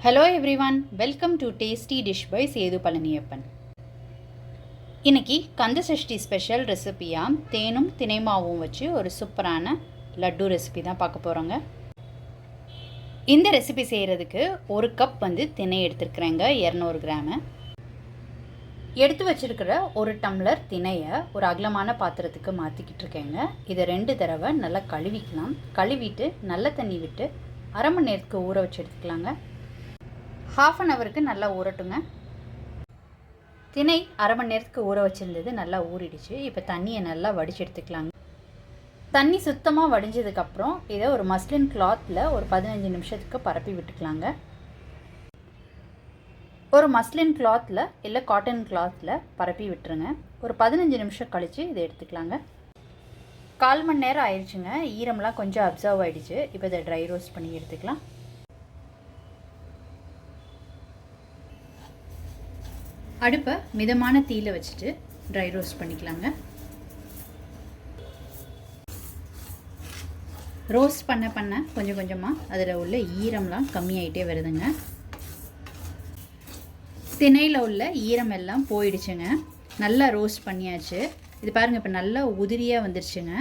Hello everyone, welcome to Tasty Dish by Sethu Palaniyappan. இன்னைக்கு Kanda Sashti special ரெசிபியாக தேனும் தினைமாவும் வச்சு ஒரு சூப்பரான லட்டு ரெசிபி தான் பார்க்க போகிறோங்க. இந்த ரெசிபி செய்கிறதுக்கு ஒரு கப் தினை எடுத்துருக்குறேங்க, 200 கிராமு. எடுத்து வச்சுருக்கிற ஒரு டம்ளர் தினையை ஒரு அகலமான பாத்திரத்துக்கு மாற்றிக்கிட்டு இருக்கேங்க. இதை 2 தடவை நல்லா கழுவிக்கலாம். கழுவிட்டு நல்ல தண்ணி விட்டு அரை மணி நேரத்துக்கு ஊற வச்சு எடுத்துக்கலாங்க. ஹாஃப் அன் ஹவருக்கு நல்லா ஊறட்டுங்க. தினை அரை மணி நேரத்துக்கு ஊற வச்சுருந்தது நல்லா ஊறிடுச்சு. இப்போ தண்ணியை நல்லா வடித்து எடுத்துக்கலாங்க. தண்ணி சுத்தமாக வடிஞ்சதுக்கப்புறம் இதை ஒரு மஸ்லின் கிளாத்தில் ஒரு 15 நிமிஷத்துக்கு பரப்பி விட்டுக்கலாங்க. ஒரு மஸ்லின் கிளாத்தில் இல்லை காட்டன் கிளாத்தில் பரப்பி விட்டுருங்க. ஒரு 15 நிமிஷம் கழித்து இதை எடுத்துக்கலாங்க. 1/4 மணி நேரம் ஆயிடுச்சுங்க. ஈரம்லாம் கொஞ்சம் அப்சர்வ் ஆகிடுச்சு. இப்போ இதை ட்ரை ரோஸ்ட் பண்ணி எடுத்துக்கலாம். அடுப்பை மிதமான தீயில் வச்சுட்டு ட்ரை ரோஸ்ட் பண்ணிக்கலாங்க. ரோஸ்ட் பண்ண கொஞ்சம் கொஞ்சமாக அதில் உள்ள ஈரம்லாம் கம்மியாயிட்டே வருதுங்க. தினையில் உள்ள ஈரம் எல்லாம் போயிடுச்சுங்க. நல்லா ரோஸ்ட் பண்ணியாச்சு. இது பாருங்கள், இப்போ நல்லா உதிரியாக வந்துடுச்சுங்க.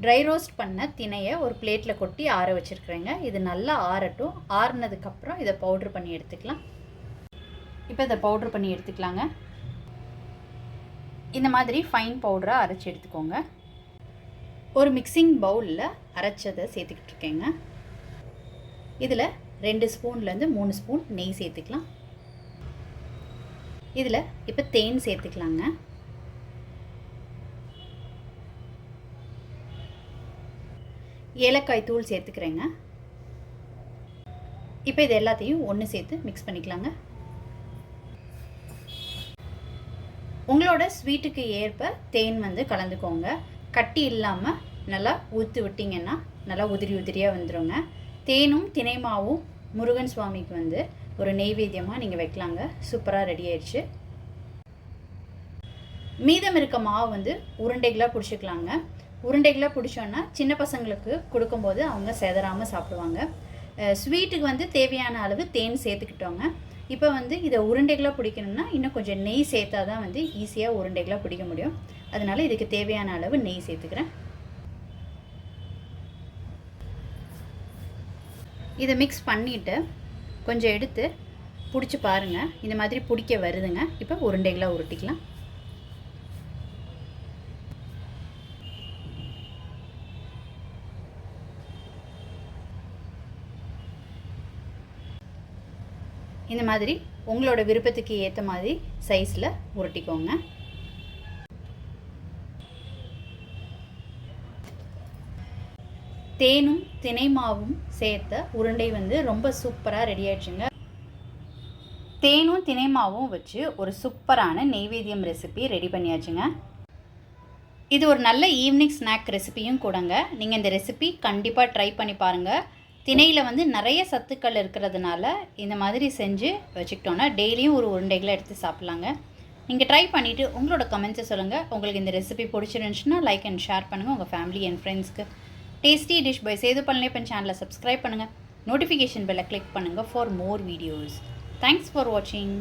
ட்ரை ரோஸ்ட் பண்ண தினையை ஒரு பிளேட்டில் கொட்டி ஆற வச்சுருக்குறேங்க. இது நல்லா ஆறட்டும். ஆறுனதுக்கப்புறம் இதை பவுட்ரு பண்ணி எடுத்துக்கலாம். இப்போ இதை பவுட்ரு பண்ணி எடுத்துக்கலாங்க. இந்த மாதிரி ஃபைன் பவுடராக அரைச்சி எடுத்துக்கோங்க. ஒரு மிக்சிங் பவுலில் அரைச்சதை சேர்த்துக்கிட்டு இருக்கேங்க. இதில் 2 ஸ்பூன்லேருந்து 3 ஸ்பூன் நெய் சேர்த்துக்கலாம். இதில் இப்போ தேன் சேர்த்துக்கலாங்க. ஏலக்காய் தூள் சேர்த்துக்கிறேங்க. இப்போ இது எல்லாத்தையும் ஒன்று சேர்த்து மிக்ஸ் பண்ணிக்கலாங்க. உங்களோட ஸ்வீட்டுக்கு ஏற்ப தேன் கலந்துக்கோங்க. கட்டி இல்லாமல் நல்லா ஊற்றி விட்டிங்கன்னா நல்லா உதிரி உதிரியாக வந்துடுங்க. தேனும் தினைமாவும் முருகன் சுவாமிக்கு ஒரு நெய்வேத்தியமாக நீங்கள் வைக்கலாங்க. சூப்பராக ரெடி ஆயிடுச்சு. மீதம் இருக்க மாவு உருண்டைகளாக பிடிச்சிக்கலாங்க. உருண்டைகளாக பிடிச்சோன்னா சின்ன பசங்களுக்கு கொடுக்கும்போது அவங்க செதறாமல் சாப்பிடுவாங்க. ஸ்வீட்டுக்கு தேவையான அளவு தேன் சேர்த்துக்கிட்டோங்க. இப்போ இதை உருண்டைகளாக பிடிக்கணும்னா இன்னும் கொஞ்சம் நெய் சேர்த்தா தான் ஈஸியாக உருண்டைகளாக பிடிக்க முடியும். அதனால் இதுக்கு தேவையான அளவு நெய் சேர்த்துக்கிறேன். இதை மிக்ஸ் பண்ணிவிட்டு கொஞ்சம் எடுத்து பிடிச்சி பாருங்கள். இந்த மாதிரி பிடிக்க வருதுங்க. இப்போ உருண்டைகளாக உருட்டிக்கலாம். இந்த மாதிரி உங்களோட விருப்பத்துக்கு ஏற்ற மாதிரி சைஸில் உருட்டிக்கோங்க. தேனும் தினைமாவும் சேர்த்த உருண்டை ரொம்ப சூப்பராக ரெடி ஆயிடுச்சுங்க. தேனும் தினைமாவும் வச்சு ஒரு சூப்பரான நெய்வேத்தியம் ரெசிபி ரெடி பண்ணியாச்சுங்க. இது ஒரு நல்ல ஈவினிங் ஸ்நாக் ரெசிபியும் கூடங்க. நீங்கள் இந்த ரெசிபி கண்டிப்பாக ட்ரை பண்ணி பாருங்கள். தினையில் நிறைய சத்துக்கள் இருக்கிறதுனால இந்த மாதிரி செஞ்சு வச்சுக்கிட்டோன்னா டெய்லியும் ஒரு உருண்டைகளை எடுத்து சாப்பிட்லாங்க. நீங்கள் ட்ரை பண்ணிவிட்டு உங்களோட கமெண்ட்ஸை சொல்லுங்கள். உங்களுக்கு இந்த ரெசிபி பிடிச்சிருந்துச்சுன்னா லைக் அண்ட் ஷேர் பண்ணுங்கள் உங்கள் ஃபேமிலி அண்ட் ஃப்ரெண்ட்ஸ்க்கு. Tasty dish by Sethu Palaniappan சேனலை சப்ஸ்கிரைப் பண்ணுங்கள். நோட்டிஃபிகேஷன் பெல்லை கிளிக் பண்ணுங்கள் for more videos. Thanks for வாட்சிங்.